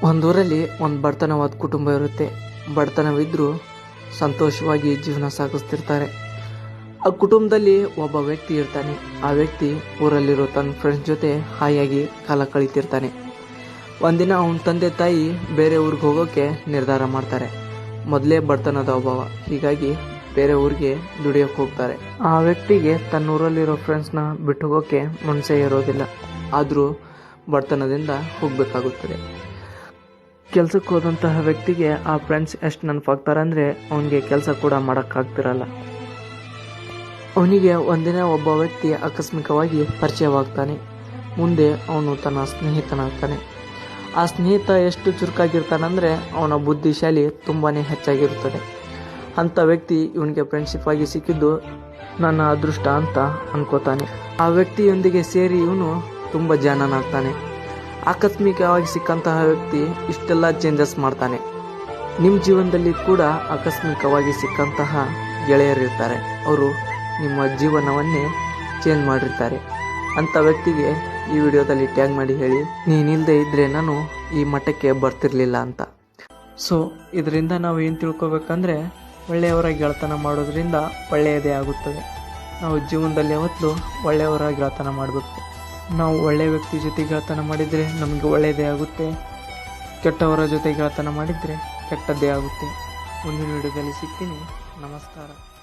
ಒಂದೂರಲ್ಲಿ ಒಂದು ಬಡತನವಾದ ಕುಟುಂಬ ಇರುತ್ತೆ. ಬಡತನವಿದ್ದರೂ ಸಂತೋಷವಾಗಿ ಜೀವನ ಸಾಗಿಸ್ತಿರ್ತಾರೆ. ಆ ಕುಟುಂಬದಲ್ಲಿ ಒಬ್ಬ ವ್ಯಕ್ತಿ ಇರ್ತಾನೆ. ಆ ವ್ಯಕ್ತಿ ಊರಲ್ಲಿರೋ ತನ್ನ ಫ್ರೆಂಡ್ಸ್ ಜೊತೆ ಹಾಯಾಗಿ ಕಾಲ ಕಳೀತಿರ್ತಾನೆ. ಒಂದಿನ ಅವನ ತಂದೆ ತಾಯಿ ಬೇರೆ ಊರಿಗೆ ಹೋಗೋಕ್ಕೆ ನಿರ್ಧಾರ ಮಾಡ್ತಾರೆ. ಮೊದಲೇ ಬಡತನದ ಅಭಾವ, ಹೀಗಾಗಿ ಬೇರೆ ಊರಿಗೆ ದುಡಿಯೋಕೆ ಹೋಗ್ತಾರೆ. ಆ ವ್ಯಕ್ತಿಗೆ ತನ್ನ ಊರಲ್ಲಿರೋ ಫ್ರೆಂಡ್ಸ್ನ ಬಿಟ್ಟು ಹೋಗೋಕ್ಕೆ ಮನಸ್ಸೇ ಇರೋದಿಲ್ಲ. ಆದರೂ ಬಡತನದಿಂದ ಹೋಗಬೇಕಾಗುತ್ತದೆ. ಕೆಲಸಕ್ಕೆ ಹೋದಂತಹ ವ್ಯಕ್ತಿಗೆ ಆ ಫ್ರೆಂಡ್ಸ್ ಎಷ್ಟು ನೆನಪಾಗ್ತಾರೆ ಅಂದರೆ ಅವನಿಗೆ ಕೆಲಸ ಕೂಡ ಮಾಡೋಕ್ಕಾಗ್ತಿರಲ್ಲ. ಅವನಿಗೆ ಒಂದಿನ ಒಬ್ಬ ವ್ಯಕ್ತಿ ಆಕಸ್ಮಿಕವಾಗಿ ಪರಿಚಯವಾಗ್ತಾನೆ. ಮುಂದೆ ಅವನು ತನ್ನ ಸ್ನೇಹಿತನಾಗ್ತಾನೆ. ಆ ಸ್ನೇಹಿತ ಎಷ್ಟು ಚುರುಕಾಗಿರ್ತಾನಂದರೆ ಅವನ ಬುದ್ಧಿಶಾಲಿ ತುಂಬಾ ಹೆಚ್ಚಾಗಿರುತ್ತದೆ. ಅಂಥ ವ್ಯಕ್ತಿ ಇವನಿಗೆ ಫ್ರೆಂಡ್ಶಿಪ್ ಆಗಿ ಸಿಕ್ಕಿದ್ದು ನನ್ನ ಅದೃಷ್ಟ ಅಂತ ಅನ್ಕೋತಾನೆ. ಆ ವ್ಯಕ್ತಿಯೊಂದಿಗೆ ಸೇರಿ ಇವನು ತುಂಬ ಜಾಣನಾಗ್ತಾನೆ. ಆಕಸ್ಮಿಕವಾಗಿ ಸಿಕ್ಕಂತಹ ವ್ಯಕ್ತಿ ಇಷ್ಟೆಲ್ಲ ಚೇಂಜಸ್ ಮಾಡ್ತಾನೆ. ನಿಮ್ಮ ಜೀವನದಲ್ಲಿ ಕೂಡ ಆಕಸ್ಮಿಕವಾಗಿ ಸಿಕ್ಕಂತಹ ಗೆಳೆಯರಿರ್ತಾರೆ. ಅವರು ನಿಮ್ಮ ಜೀವನವನ್ನೇ ಚೇಂಜ್ ಮಾಡಿರ್ತಾರೆ. ಅಂಥ ವ್ಯಕ್ತಿಗೆ ಈ ವಿಡಿಯೋದಲ್ಲಿ ಟ್ಯಾಗ್ ಮಾಡಿ ಹೇಳಿ, ನೀನಿಲ್ಲದೆ ಇದ್ದರೆ ನಾನು ಈ ಮಟ್ಟಕ್ಕೆ ಬರ್ತಿರ್ಲಿಲ್ಲ ಅಂತ. ಸೊ ಇದರಿಂದ ನಾವು ಏನು ತಿಳ್ಕೊಬೇಕಂದ್ರೆ, ಒಳ್ಳೆಯವರ ಗೆಳೆತನ ಮಾಡೋದ್ರಿಂದ ಒಳ್ಳೆಯದೇ ಆಗುತ್ತದೆ. ನಾವು ಜೀವನದಲ್ಲಿ ಯಾವತ್ತೂ ಒಳ್ಳೆಯವರ ಗೆಳೆತನ ಮಾಡಬೇಕು. ನಾವು ಒಳ್ಳೆಯ ವ್ಯಕ್ತಿ ಜೊತೆ ಗೆಳೆತನ ಮಾಡಿದರೆ ನಮಗೆ ಒಳ್ಳೆಯದೇ ಆಗುತ್ತೆ. ಕೆಟ್ಟವರ ಜೊತೆ ಗೆಳೆತನ ಮಾಡಿದರೆ ಕೆಟ್ಟದ್ದೇ ಆಗುತ್ತೆ. ಮುಂದಿನ ವಿಡಿಯೋದಲ್ಲಿ ಸಿಗ್ತೀನಿ. ನಮಸ್ಕಾರ.